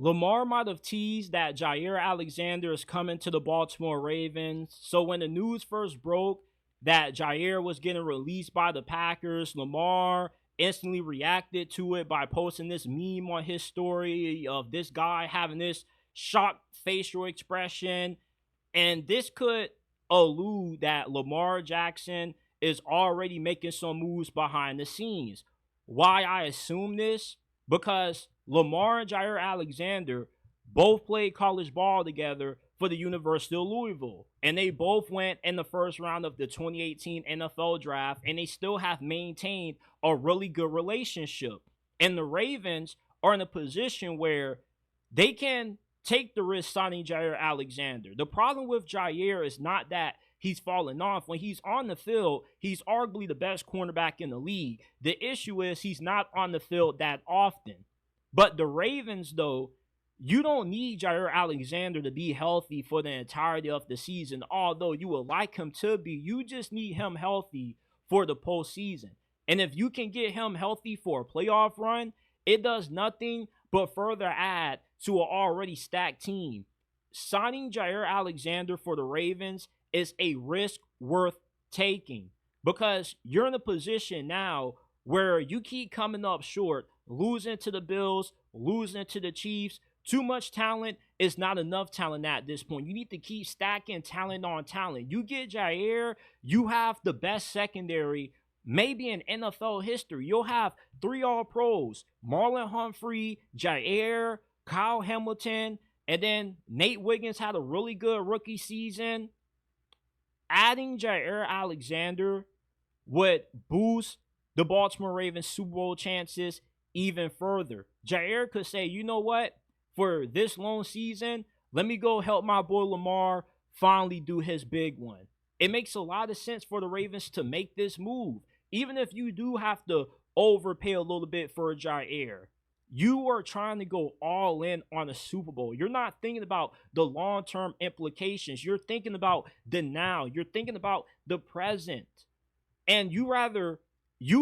Lamar might have teased that Jaire Alexander is coming to the Baltimore Ravens. So when the news first broke that Jaire was getting released by the Packers, Lamar instantly reacted to it by posting this meme on his story of this guy having this shocked facial expression. And this could allude that Lamar Jackson is already making some moves behind the scenes. Why I assume this? Because Lamar and Jaire Alexander both played college ball together for the University of Louisville. And they both went in the first round of the 2018 NFL draft, and they still have maintained a really good relationship. And the Ravens are in a position where they can take the risk signing Jaire Alexander. The problem with Jaire is not that he's falling off. When he's on the field, he's arguably the best cornerback in the league. The issue is he's not on the field that often. But the Ravens, though, you don't need Jaire Alexander to be healthy for the entirety of the season, although you would like him to be. You just need him healthy for the postseason. And if you can get him healthy for a playoff run, it does nothing but further add to an already stacked team. Signing Jaire Alexander for the Ravens is a risk worth taking because you're in a position now where you keep coming up short, losing to the Bills, losing to the Chiefs. Too much talent is not enough talent at this point. You need to keep stacking talent on talent. You get Jaire, you have the best secondary maybe in NFL history. You'll have 3 All-Pros, Marlon Humphrey, Jaire, Kyle Hamilton, and then Nate Wiggins had a really good rookie season. Adding Jaire Alexander would boost the Baltimore Ravens Super Bowl chances even further. Jaire could say, you know what? For this long season, let me go help my boy Lamar finally do his big one. It makes a lot of sense for the Ravens to make this move. Even if you do have to overpay a little bit for Jaire, you are trying to go all in on a Super Bowl. You're not thinking about the long-term implications. You're thinking about the now. You're thinking about the present. And you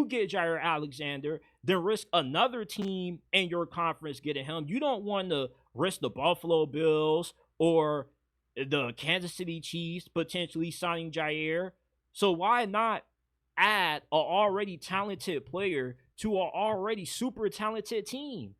get Jaire Alexander than risk another team in your conference getting him. You don't want to risk the Buffalo Bills or the Kansas City Chiefs potentially signing Jaire. So why not add an already talented player to an already super talented team?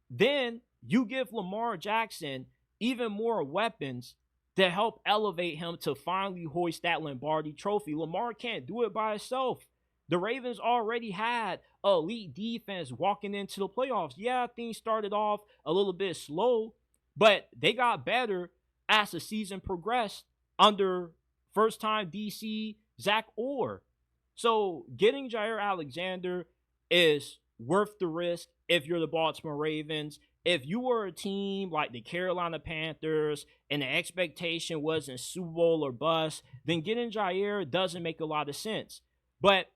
Then you give Lamar Jackson even more weapons to help elevate him to finally hoist that Lombardi trophy. Lamar can't do it by himself. The Ravens already had elite defense walking into the playoffs. Yeah, things started off a little bit slow, but they got better as the season progressed under first-time DC Zach Orr. So getting Jaire Alexander is worth the risk if you're the Baltimore Ravens. If you were a team like the Carolina Panthers and the expectation wasn't Super Bowl or bust, then getting Jaire doesn't make a lot of sense. But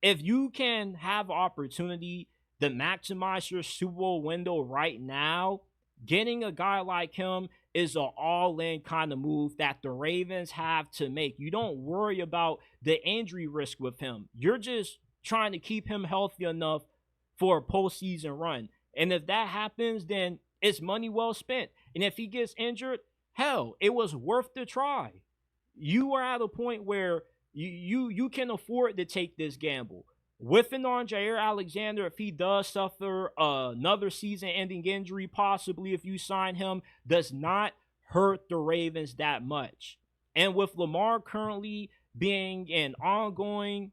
if you can have opportunity to maximize your Super Bowl window right now, getting a guy like him is an all-in kind of move that the Ravens have to make. You don't worry about the injury risk with him. You're just trying to keep him healthy enough for a postseason run. And if that happens, then it's money well spent. And if he gets injured, hell, it was worth the try. You are at a point where you can afford to take this gamble. Whiffing on Jaire Alexander, if he does suffer another season-ending injury, possibly if you sign him, does not hurt the Ravens that much. And with Lamar currently being in ongoing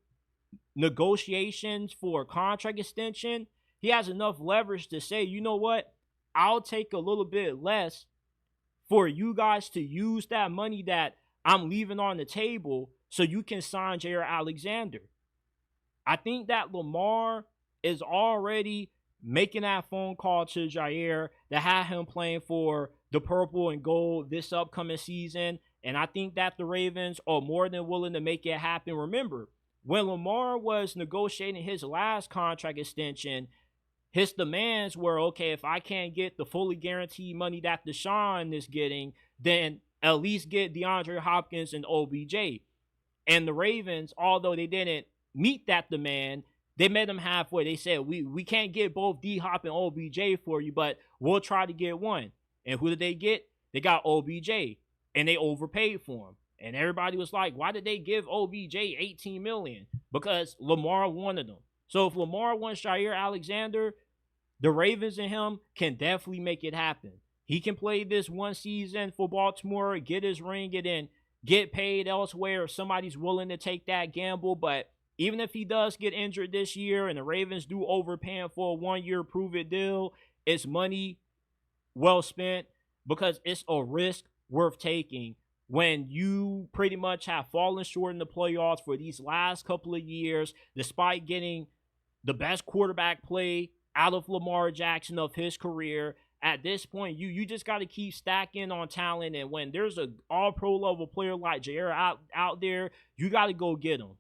negotiations for a contract extension, he has enough leverage to say, you know what, I'll take a little bit less for you guys to use that money that I'm leaving on the table so you can sign Jaire Alexander. I think that Lamar is already making that phone call to Jaire to have him playing for the purple and gold this upcoming season. And I think that the Ravens are more than willing to make it happen. Remember, when Lamar was negotiating his last contract extension, his demands were, okay, if I can't get the fully guaranteed money that Deshaun is getting, then at least get DeAndre Hopkins and OBJ. And the Ravens, although they didn't meet that demand, They met him halfway. They said, we can't get both D-Hop and OBJ for you, but we'll try to get one. And who did they get? They got OBJ, and they overpaid for him. And everybody was like, why did they give OBJ $18 million? Because Lamar wanted him. So if Lamar wants Jaire Alexander, the Ravens and him can definitely make it happen. He can play this one season for Baltimore, get his ring, and then get paid elsewhere if somebody's willing to take that gamble. But even if he does get injured this year and the Ravens do overpay him for a one-year prove-it deal, it's money well spent because it's a risk worth taking when you pretty much have fallen short in the playoffs for these last couple of years, despite getting the best quarterback play out of Lamar Jackson of his career. At this point, you just got to keep stacking on talent, and when there's an all-pro level player like Jaire out there, you got to go get him.